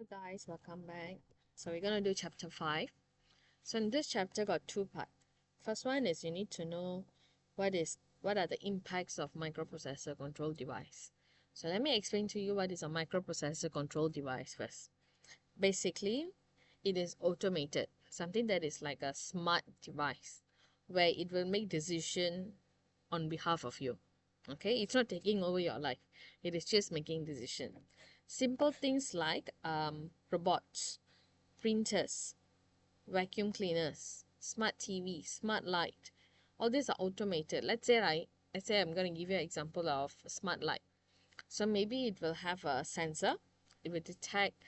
Hello guys, welcome back. So we're gonna do chapter 5. So in this chapter got two parts. First one is you need to know what are the impacts of microprocessor control device. So let me explain to you what is a microprocessor control device first. Basically, it is automated, something that is like a smart device where it will make decision on behalf of you. Okay, it's not taking over your life, it is just making decision. Simple things like robots, printers, vacuum cleaners, smart TV, smart light, all these are automated. Let's say I'm going to give you an example of a smart light. So maybe it will have a sensor. It will detect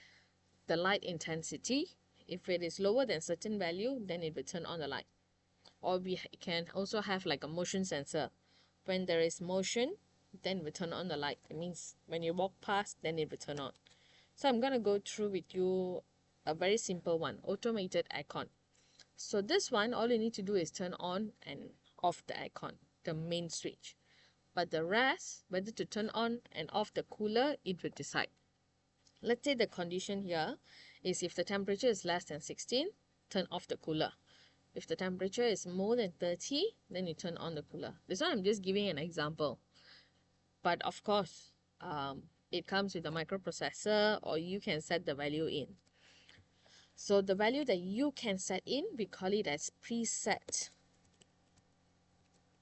the light intensity. If it is lower than certain value, then it will turn on the light. Or we can also have like a motion sensor. When there is motion, then we turn on the light. It means when you walk past, then it will turn on. So I'm going to go through with you a very simple one, automated aircon. So this one, all you need to do is turn on and off the aircon, the main switch. But the rest, whether to turn on and off the cooler, it will decide. Let's say the condition here is if the temperature is less than 16, turn off the cooler. If the temperature is more than 30, then you turn on the cooler. This one I'm just giving an example. But of course, it comes with a microprocessor, or you can set the value in. So the value that you can set in, we call it as preset.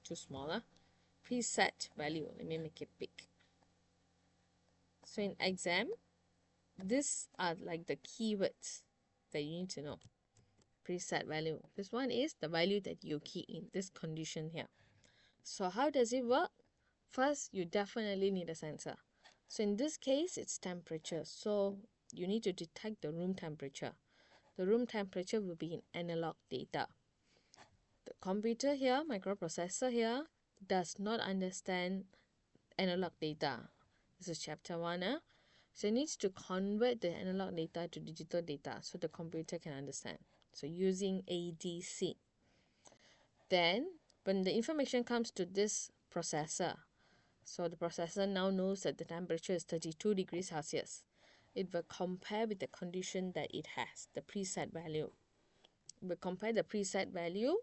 Too smaller. Preset value. Let me make it big. So in exam, these are like the keywords that you need to know. Preset value. This one is the value that you key in, this condition here. So how does it work? First, you definitely need a sensor. So in this case, it's temperature. So you need to detect the room temperature. The room temperature will be in analog data. The computer here, microprocessor here, does not understand analog data. This is chapter 1. So it needs to convert the analog data to digital data so the computer can understand. So using ADC. Then when the information comes to this processor, so the processor now knows that the temperature is 32 degrees Celsius. It will compare with the condition that it has, the preset value. It will compare the preset value.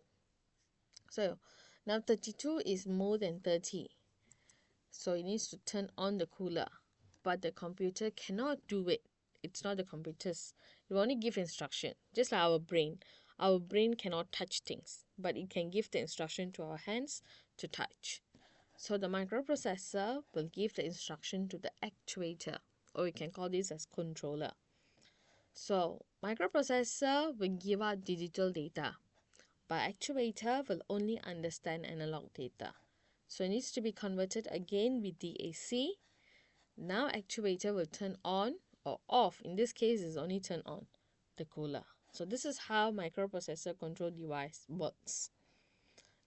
So now 32 is more than 30. So it needs to turn on the cooler. But the computer cannot do it. It's not the computer's. It will only give instruction. Just like our brain. Our brain cannot touch things, but it can give the instruction to our hands to touch. So the microprocessor will give the instruction to the actuator, or we can call this as controller. So microprocessor will give out digital data, but actuator will only understand analog data. So it needs to be converted again with DAC. Now actuator will turn on or off. In this case, is only turn on the cooler. So this is how microprocessor control device works.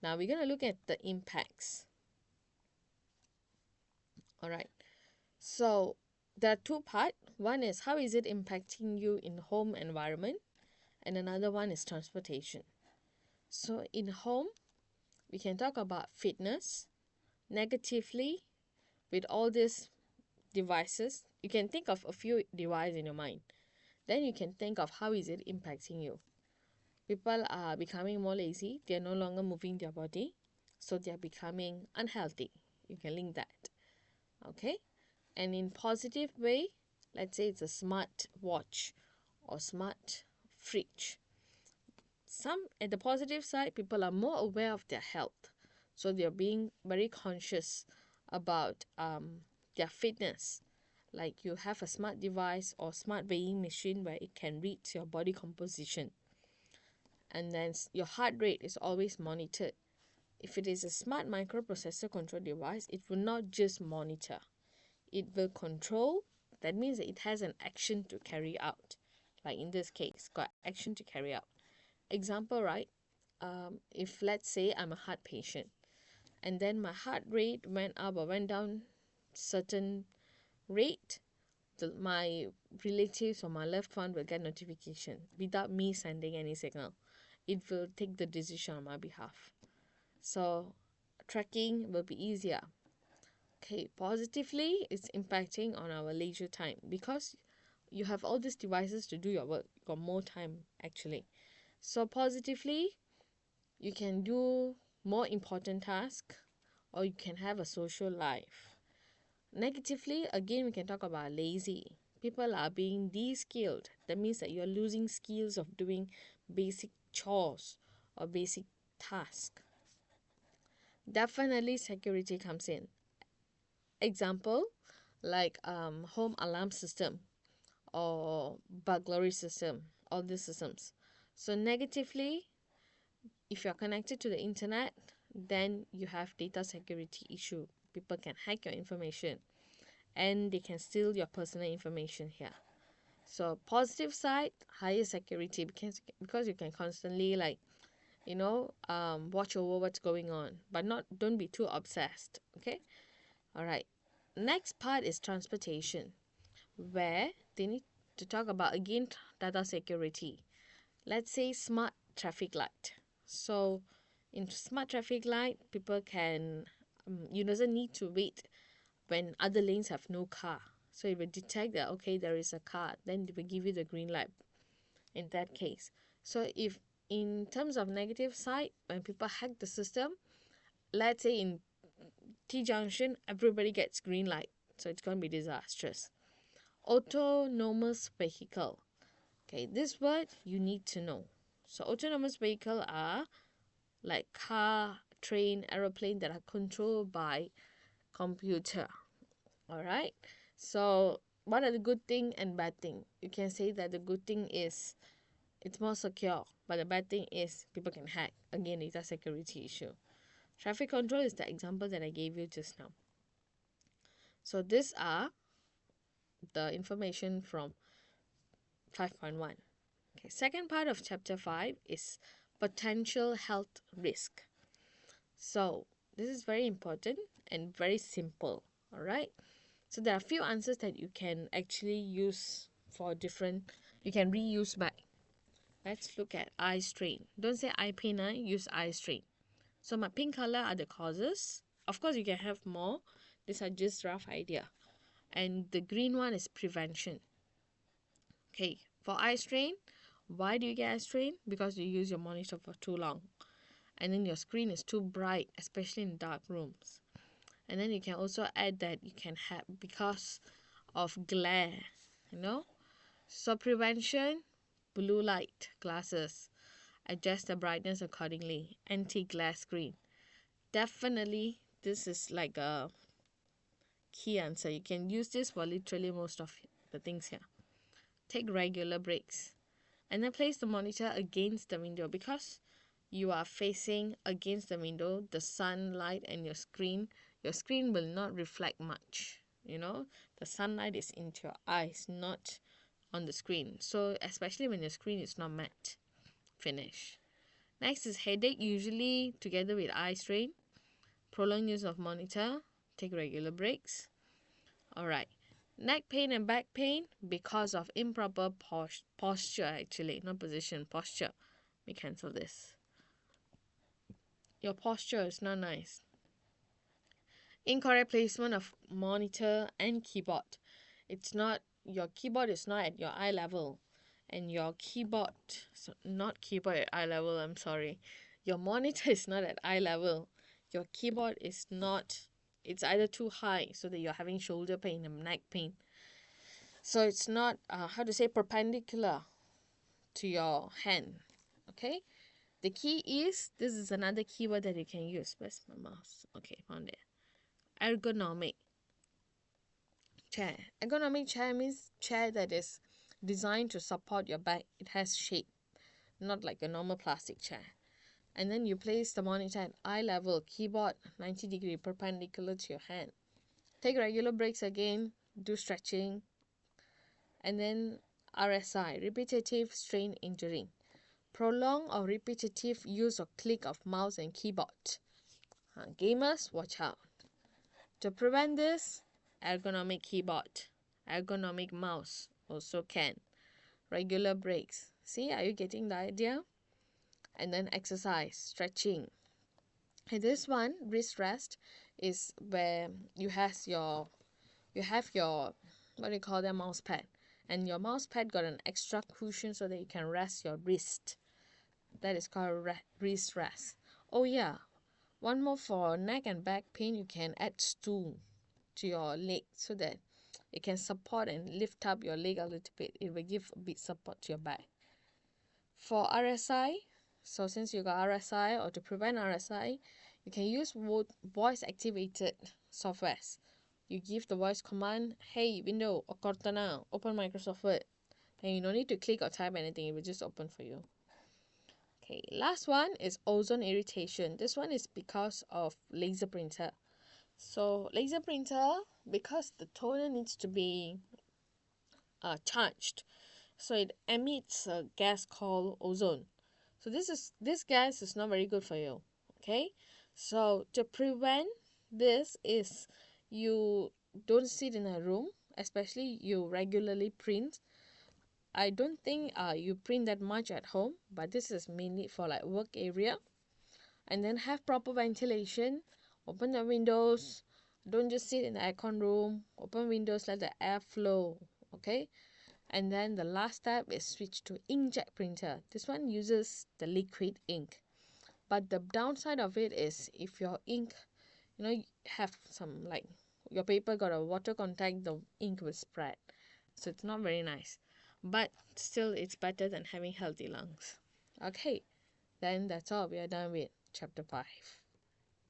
Now we're going to look at the impacts. Alright, so there are two parts. One is how is it impacting you in home environment, and another one is transportation. So in home, we can talk about fitness. Negatively, with all these devices, you can think of a few devices in your mind. Then you can think of how is it impacting you. People are becoming more lazy. They are no longer moving their body, so they are becoming unhealthy. You can link that. Okay, and in positive way, let's say it's a smart watch or smart fridge. Some at the positive side, people are more aware of their health, so they're being very conscious about their fitness. Like you have a smart device or smart weighing machine where it can read your body composition, and then your heart rate is always monitored. If it is a smart microprocessor control device, it will not just monitor, it will control. That means that it has an action to carry out. Like in this case, got action to carry out. Example, right? If let's say I'm a heart patient, and then my heart rate went up or went down certain rate, my relatives or my loved one will get notification without me sending any signal. It will take the decision on my behalf. So tracking will be easier. Okay, positively, it's impacting on our leisure time because you have all these devices to do your work. You got more time actually. So positively, you can do more important tasks, or you can have a social life. Negatively, again, we can talk about lazy. People are being de-skilled. That means that you're losing skills of doing basic chores or basic tasks. Definitely security comes in. Example, like home alarm system or burglary system, all these systems. So negatively, if you're connected to the internet, then you have data security issue. People can hack your information and they can steal your personal information here. So positive side, higher security, because you can constantly watch over what's going on, but don't be too obsessed. Okay. All right. Next part is transportation, where they need to talk about again data security. Let's say smart traffic light. So in smart traffic light, people can you doesn't need to wait when other lanes have no car. So it will detect that okay, there is a car, then it will give you the green light in that case. So if in terms of negative side, when people hack the system, let's say in T junction everybody gets green light, so it's going to be disastrous. Autonomous vehicle. Okay, this word you need to know. So autonomous vehicle are like car, train, aeroplane that are controlled by computer. All right. So what are the good thing and bad thing? You can say that the good thing is it's more secure, but the bad thing is people can hack. Again, it's a security issue. Traffic control is the example that I gave you just now. So these are the information from 5.1. Okay, second part of chapter 5 is potential health risk. So this is very important and very simple. All right. So there are a few answers that you can actually use for different, you can reuse back. Let's look at eye strain. Don't say eye pain, use eye strain. So my pink color are the causes. Of course, you can have more. These are just rough idea. And the green one is prevention. Okay, for eye strain, why do you get eye strain? Because you use your monitor for too long. And then your screen is too bright, especially in dark rooms. And then you can also add that you can have because of glare, you know. So prevention, blue light glasses, adjust the brightness accordingly, anti-glare screen. Definitely, this is like a key answer. You can use this for literally most of the things here. Take regular breaks, and then place the monitor against the window because you are facing against the window, the sunlight and your screen will not reflect much. You know, the sunlight is into your eyes, not on the screen. So especially when your screen is not matte finish. Next is headache, usually together with eye strain. Prolonged use of monitor, take regular breaks. Alright. Neck pain and back pain because of improper posture, actually, not position, posture. We cancel this. Your posture is not nice. Incorrect placement of monitor and keyboard. It's not, your keyboard is not at your eye level, and your keyboard, so not keyboard at eye level, I'm sorry. Your monitor is not at eye level. Your keyboard is not, it's either too high so that you're having shoulder pain and neck pain. So it's not, how to say, perpendicular to your hand. Okay. The key is, this is another keyword that you can use. Where's my mouse? Okay, found it. Ergonomic chair. Ergonomic chair means chair that is designed to support your back. It has shape, not like a normal plastic chair. And then you place the monitor at eye level, keyboard 90-degree perpendicular to your hand. Take regular breaks again, do stretching. And then RSI, repetitive strain injury. Prolonged or repetitive use or click of mouse and keyboard. Gamers, watch out. To prevent this, ergonomic keyboard, ergonomic mouse also can. Regular breaks. See, are you getting the idea? And then exercise, stretching. And this one, wrist rest, is where you have your what do you call that, mouse pad. and your mouse pad got an extra cushion so that you can rest your wrist. That is called wrist rest. Oh yeah, one more for neck and back pain, you can add stool to your leg so that it can support and lift up your leg a little bit. It will give a bit support to your back. For RSI, so since you got RSI, or to prevent RSI, you can use voice activated softwares. You give the voice command, hey window or Cortana, open Microsoft Word. Then you don't need to click or type anything, it will just open for you. Okay, last one is ozone irritation. This one is because of laser printer. So laser printer, because the toner needs to be charged, so it emits a gas called ozone. So this gas is not very good for you. Okay, so to prevent this is you don't sit in a room, especially you regularly print. I don't think you print that much at home, but this is mainly for like work area. And then have proper ventilation. Open the windows. Don't just sit in the aircon room. Open windows, let the air flow. Okay. And then the last step is switch to inkjet printer. This one uses the liquid ink. But the downside of it is if your ink, have some like your paper got a water contact, the ink will spread. So it's not very nice. But still, it's better than having healthy lungs. Okay, then that's all. We are done with chapter 5.